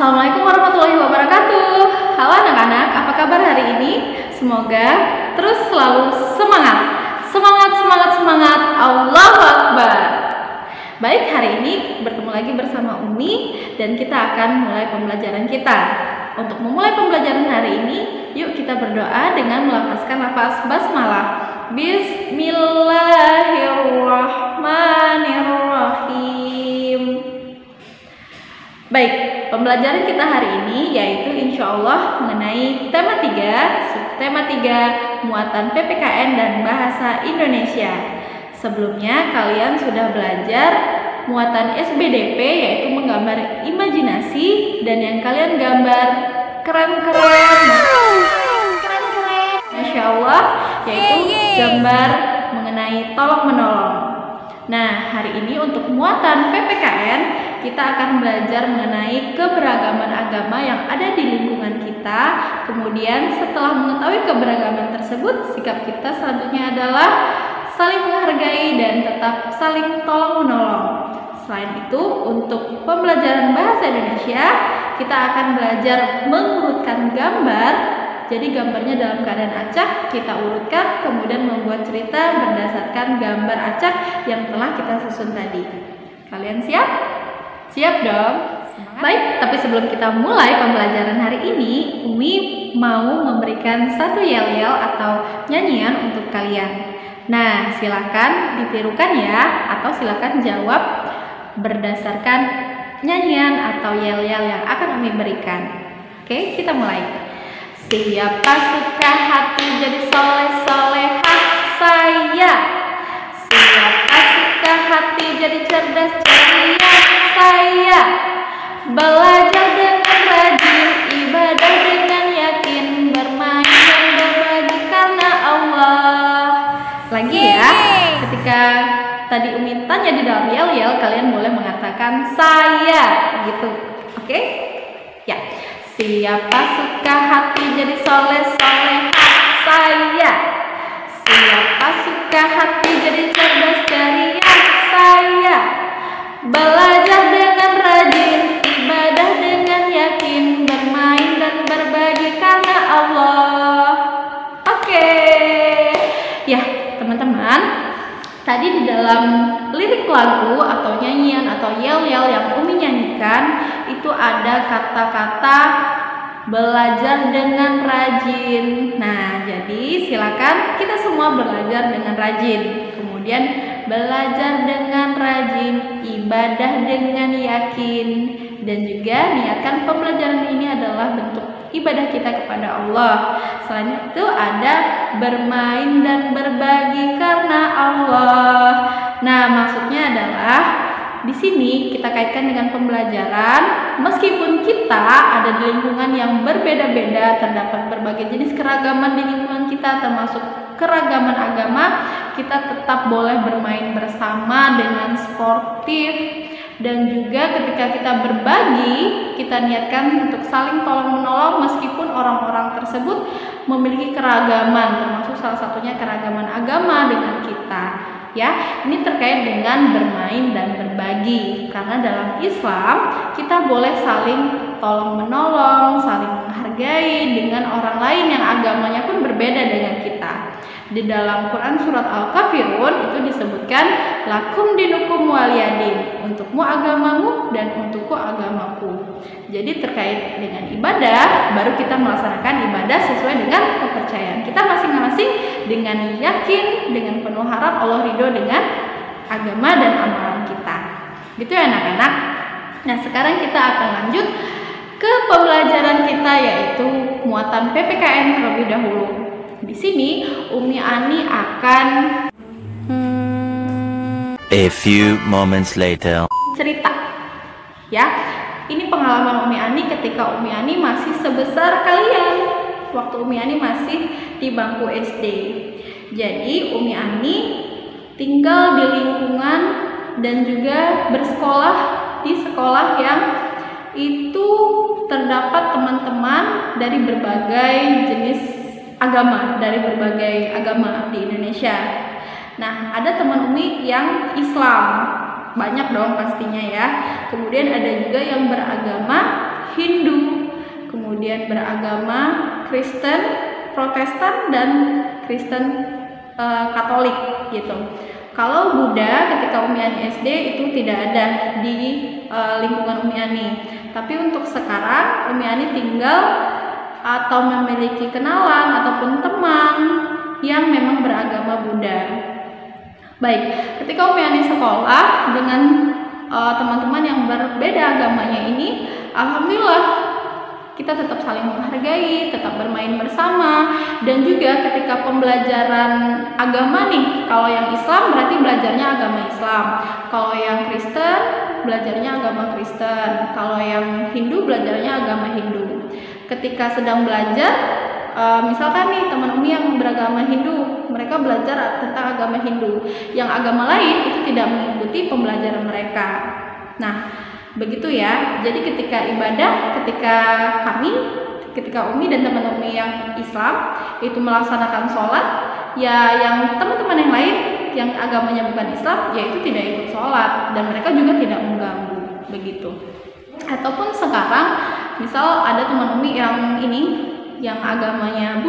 Assalamualaikum warahmatullahi wabarakatuh. Halo anak-anak, apa kabar hari ini? Semoga terus selalu semangat. Semangat, semangat, semangat. Allahu Akbar. Baik, hari ini bertemu lagi bersama Umi dan kita akan mulai pembelajaran kita. Untuk memulai pembelajaran hari ini, yuk kita berdoa dengan melafazkan lafaz basmalah. Bismillahirrahmanirrahim. Baik, pembelajaran kita hari ini yaitu insya Allah mengenai tema 3 muatan PPKN dan bahasa Indonesia. Sebelumnya kalian sudah belajar muatan SBDP yaitu menggambar imajinasi, dan yang kalian gambar keren-keren, Masya Allah, yaitu gambar mengenai tolong-menolong. Nah, hari ini untuk muatan PPKN kita akan belajar mengenai keberagaman agama yang ada di lingkungan kita. Kemudian setelah mengetahui keberagaman tersebut, sikap kita selanjutnya adalah saling menghargai dan tetap saling tolong-menolong. Selain itu, untuk pembelajaran bahasa Indonesia, kita akan belajar mengurutkan gambar. Jadi gambarnya dalam keadaan acak, kita urutkan, kemudian membuat cerita berdasarkan gambar acak yang telah kita susun tadi. Kalian siap? Siap dong? Baik, tapi sebelum kita mulai pembelajaran hari ini, Umi mau memberikan satu yel-yel atau nyanyian untuk kalian. Nah, silakan ditirukan ya, atau silakan jawab berdasarkan nyanyian atau yel-yel yang akan Umi berikan. Oke, kita mulai. Siapa suka hati jadi soleh-solehah? Saya. Siapa suka hati jadi cerdas ceria? Saya. Belajar dengan rajin, ibadah dengan yakin, bermain dan berbagi karena Allah. Lagi ya, ketika tadi Umi tanya di dalam yel-yel, kalian boleh mengatakan saya gitu. Oke? Ya. Siapa suka hati jadi soleh-solehah? Saya. Siapa suka hati jadi cerdas ceria? Saya. Belajar dengan rajin, ibadah dengan yakin, bermain dan berbagi karena Allah. Oke. Ya, teman-teman, tadi di dalam lirik lagu atau nyanyian atau yel-yel yang Umi nyanyikan itu ada kata-kata belajar dengan rajin. Nah, jadi silakan kita semua belajar dengan rajin. Kemudian belajar dengan rajin, ibadah dengan yakin, dan juga niatkan pembelajaran ini adalah bentuk ibadah kita kepada Allah. Selain itu ada bermain dan berbagi karena Allah. Nah, maksudnya adalah di sini kita kaitkan dengan pembelajaran. Meskipun kita ada di lingkungan yang berbeda-beda, terdapat berbagai jenis keragaman di lingkungan kita, termasuk keragaman agama, kita tetap boleh bermain bersama dengan sportif. Dan juga ketika kita berbagi, kita niatkan untuk saling tolong-menolong meskipun orang-orang tersebut memiliki keragaman, termasuk salah satunya keragaman agama dengan kita. Ya, ini terkait dengan bermain dan berbagi. Karena dalam Islam kita boleh saling tolong-menolong, saling menghargai dengan orang lain yang agamanya pun berbeda dengan kita. Di dalam Quran surat Al-Kafirun itu disebutkan lakum dinukum waliyadin, untukmu agamamu dan untukku agamaku. Jadi terkait dengan ibadah, baru kita melaksanakan ibadah sesuai dengan kepercayaan kita masing-masing, dengan yakin, dengan penuh harap Allah ridho dengan agama dan amalan kita. Gitu ya anak-anak. Nah, sekarang kita akan lanjut ke pembelajaran kita, yaitu muatan PPKN terlebih dahulu. Di sini Umi Ani akan a few moments later cerita. Ya, ini pengalaman Umi Ani ketika Umi Ani masih sebesar kalian, waktu Umi Ani masih di bangku SD. Jadi Umi Ani tinggal di lingkungan dan juga bersekolah di sekolah yang itu terdapat teman-teman dari berbagai jenis agama, dari berbagai agama di Indonesia. Nah, ada teman Umi yang Islam, banyak dong pastinya ya. Kemudian ada juga yang beragama Hindu, kemudian beragama Kristen, Protestan, dan Kristen Katolik gitu. Kalau Buddha ketika Umi Ani SD itu tidak ada di lingkungan Umi Ani. Tapi untuk sekarang Umi Ani tinggal atau memiliki kenalan ataupun teman yang memang beragama Buddha. Baik, ketika Umi Ani sekolah dengan teman-teman yang berbeda agamanya ini, alhamdulillah kita tetap saling menghargai, tetap bermain bersama, dan juga ketika pembelajaran agama nih, kalau yang Islam berarti belajarnya agama Islam, kalau yang Kristen belajarnya agama Kristen, kalau yang Hindu belajarnya agama Hindu. Ketika sedang belajar, misalkan nih teman Umi yang beragama Hindu, mereka belajar tentang agama Hindu, yang agama lain itu tidak mengikuti pembelajaran mereka. Nah, begitu ya. Jadi ketika ibadah, ketika Umi dan teman Umi yang Islam itu melaksanakan sholat, ya yang teman-teman yang lain yang agamanya bukan Islam, ya itu tidak ikut sholat dan mereka juga tidak mengganggu, begitu. Ataupun sekarang, misal ada teman Umi yang agamanya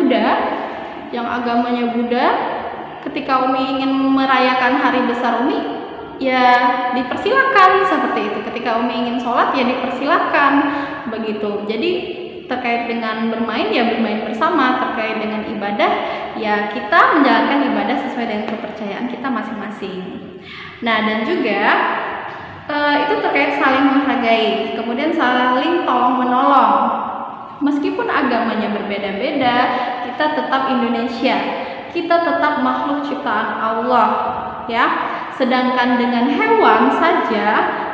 Buddha, ketika Umi ingin merayakan hari besar Umi, ya dipersilakan seperti itu. Ketika Umi ingin sholat, ya dipersilakan, begitu. Jadi terkait dengan bermain, ya bermain bersama. Terkait dengan ibadah, ya kita menjalankan ibadah sesuai dengan kepercayaan kita masing-masing. Nah, dan juga itu terkait saling menghargai, kemudian saling tolong menolong. Meskipun agamanya berbeda-beda, kita tetap Indonesia, kita tetap makhluk ciptaan Allah, ya. Sedangkan dengan hewan saja,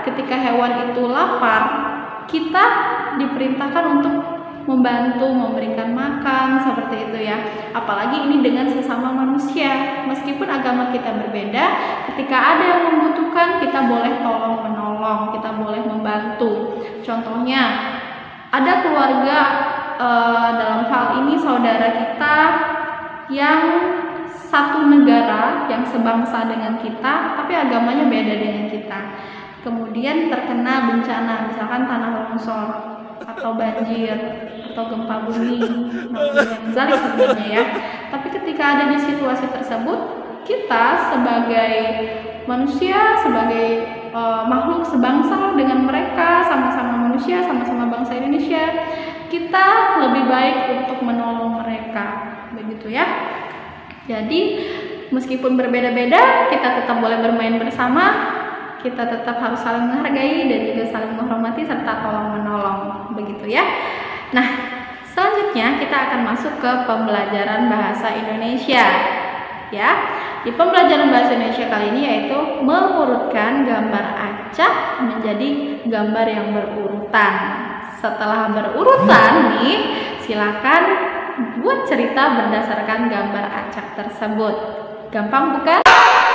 ketika hewan itu lapar, kita diperintahkan untuk membantu, memberikan makan, seperti itu ya. Apalagi ini dengan sesama manusia. Meskipun agama kita berbeda, ketika ada yang membutuhkan, kita boleh tolong menolong, kita boleh membantu. Contohnya, ada keluarga dalam hal ini saudara kita yang satu negara, yang sebangsa dengan kita, tapi agamanya beda dengan kita. Kemudian terkena bencana, misalkan tanah longsor atau banjir atau gempa bumi, zalik sebenarnya ya. Tapi ketika ada di situasi tersebut, kita sebagai manusia, sebagai makhluk sebangsa dengan mereka, sama-sama manusia, sama-sama bangsa Indonesia, kita lebih baik untuk menolong mereka, begitu ya. Jadi meskipun berbeda-beda, kita tetap boleh bermain bersama, kita tetap harus saling menghargai dan juga saling menghormati serta tolong menolong, begitu ya. Nah, selanjutnya kita akan masuk ke pembelajaran bahasa Indonesia. Ya, di pembelajaran bahasa Indonesia kali ini yaitu mengurutkan gambar acak menjadi gambar yang berurutan. Setelah berurutan nih, silakan buat cerita berdasarkan gambar acak tersebut. Gampang bukan?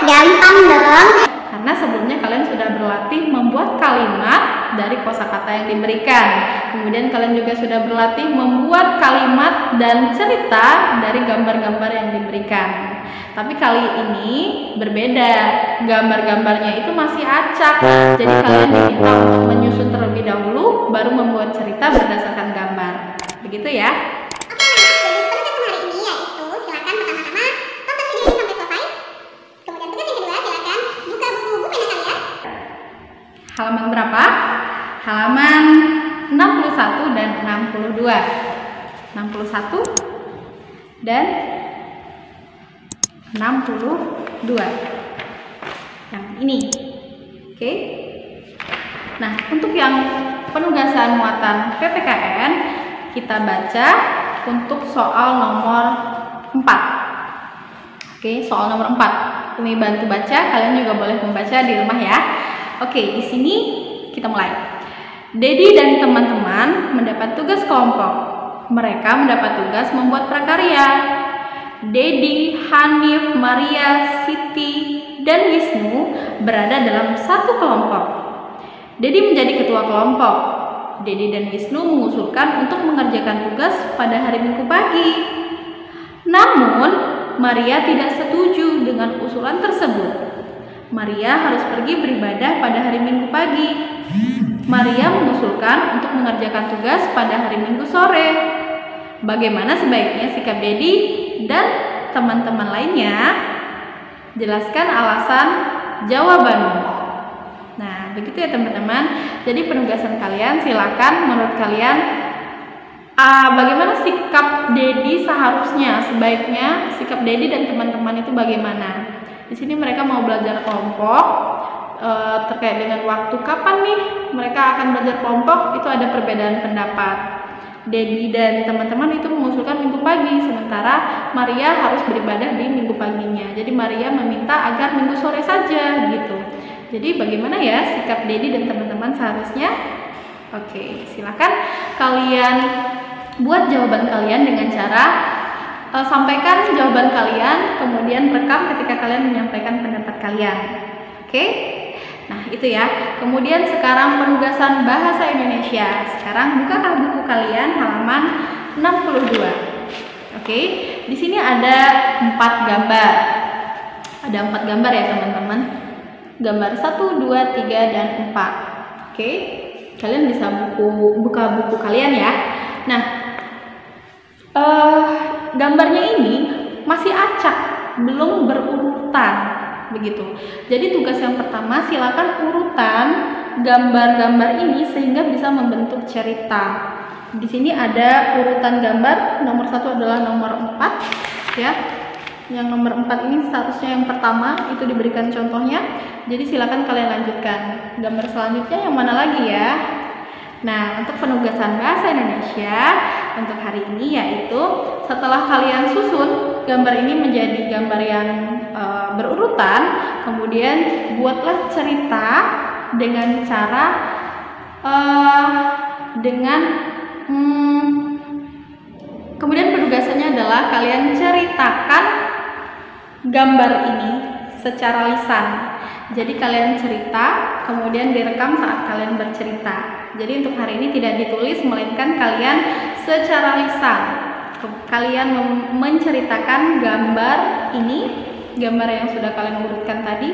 Gampang dong. Karena sebelumnya kalian sudah berlatih membuat kalimat dari kosakata yang diberikan. Kemudian kalian juga sudah berlatih membuat kalimat dan cerita dari gambar-gambar yang diberikan. Tapi kali ini berbeda, gambar-gambarnya itu masih acak. Jadi kalian diminta untuk menyusun terlebih dahulu, baru membuat cerita berdasarkan gambar. Begitu ya. Halaman berapa? Halaman 61 dan 62. 61 dan 62. Yang ini. Oke. Nah, untuk yang penugasan muatan PPKN, kita baca untuk soal nomor 4. Oke, soal nomor 4. Kami bantu baca, kalian juga boleh membaca di rumah ya. Oke, di sini kita mulai. Dedi dan teman-teman mendapat tugas kelompok. Mereka mendapat tugas membuat prakarya. Dedi, Hanif, Maria, Siti, dan Wisnu berada dalam satu kelompok. Dedi menjadi ketua kelompok. Dedi dan Wisnu mengusulkan untuk mengerjakan tugas pada hari Minggu pagi. Namun, Maria tidak setuju dengan usulan tersebut. Maria harus pergi beribadah pada hari Minggu pagi. Maria mengusulkan untuk mengerjakan tugas pada hari Minggu sore. Bagaimana sebaiknya sikap Dedi dan teman-teman lainnya? Jelaskan alasan jawabanmu. Nah, begitu ya teman-teman. Jadi penugasan kalian, silakan menurut kalian bagaimana sikap Dedi seharusnya, sebaiknya sikap Dedi dan teman-teman itu bagaimana? Di sini mereka mau belajar kelompok. Terkait dengan waktu kapan nih mereka akan belajar kelompok, itu ada perbedaan pendapat. Dedi dan teman-teman itu mengusulkan Minggu pagi, sementara Maria harus beribadah di Minggu paginya. Jadi Maria meminta agar Minggu sore saja gitu. Jadi bagaimana ya sikap Dedi dan teman-teman seharusnya? Oke, silakan kalian buat jawaban kalian dengan cara sampaikan jawaban kalian, kemudian rekam ketika kalian menyampaikan pendapat kalian. Oke? Nah, itu ya. Kemudian sekarang penugasan bahasa Indonesia. Sekarang bukalah buku kalian halaman 62. Oke? Di sini ada 4 gambar. Ada 4 gambar ya, teman-teman. Gambar 1, 2, 3 dan 4. Oke? Kalian bisa buka buku kalian ya. Nah, gambarnya ini masih acak, belum berurutan. Begitu. Jadi tugas yang pertama, silakan urutan gambar-gambar ini sehingga bisa membentuk cerita. Di sini ada urutan gambar. Nomor 1 adalah nomor 4 ya. Yang nomor 4 ini seharusnya yang pertama itu diberikan contohnya. Jadi silakan kalian lanjutkan. Gambar selanjutnya yang mana lagi ya? Nah, untuk penugasan bahasa Indonesia untuk hari ini yaitu setelah kalian susun gambar ini menjadi gambar yang berurutan, kemudian buatlah cerita dengan cara kemudian penugasannya adalah kalian ceritakan gambar ini secara lisan. Jadi kalian cerita, kemudian direkam saat kalian bercerita. Jadi untuk hari ini tidak ditulis, melainkan kalian secara lisan. Kalian menceritakan gambar ini, gambar yang sudah kalian urutkan tadi.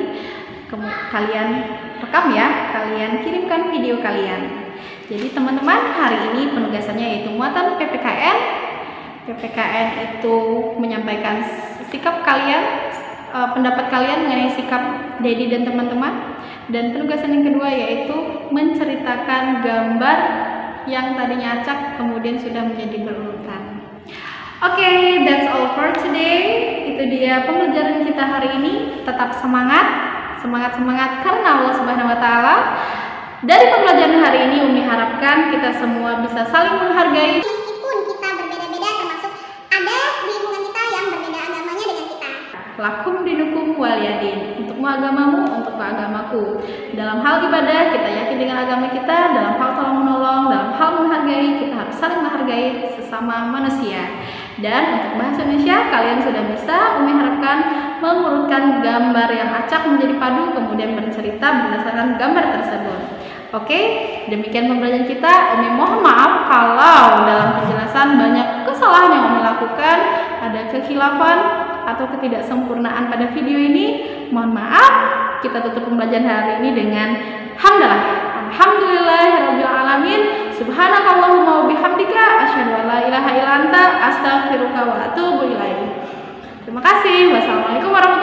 Kalian rekam ya, kalian kirimkan video kalian. Jadi teman-teman, hari ini penugasannya yaitu muatan PPKN. PPKN itu menyampaikan sikap kalian, pendapat kalian mengenai sikap Dedi dan teman-teman. Dan penugasan yang kedua yaitu menceritakan gambar yang tadinya acak kemudian sudah menjadi berurutan. Oke, that's all for today. Itu dia pembelajaran kita hari ini. Tetap semangat, semangat karena Allah Subhanahu wa taala. Dari pembelajaran hari ini Umi harapkan kita semua bisa saling menghargai. Meskipun kita berbeda-beda, termasuk ada di lingkungan kita yang berbeda agamanya dengan kita. Lakum dinukum waliyadin. Untukmu agamamu, untukku agamaku. Dalam hal ibadah kita yakin dengan agama kita, dalam hal tolong menolong, dalam hal menghargai kita harus saling menghargai sesama manusia. Dan untuk bahasa Indonesia kalian sudah bisa, Umi harapkan mengurutkan gambar yang acak menjadi padu kemudian bercerita berdasarkan gambar tersebut. Oke, demikian pembelajaran kita. Umi mohon maaf kalau dalam penjelasan banyak kesalahan yang Umi lakukan, ada kekhilafan atau ketidaksempurnaan pada video ini. Mohon maaf. Kita tutup pembelajaran hari ini dengan hamdalah. Alhamdulillahirabbil alamin. Subhanakallahumma wa bihamdika asyhadu an la ilaha illa anta astaghfiruka wa atubu ilaik. Terima kasih. Wassalamualaikum warahmatullahi wabarakatuh.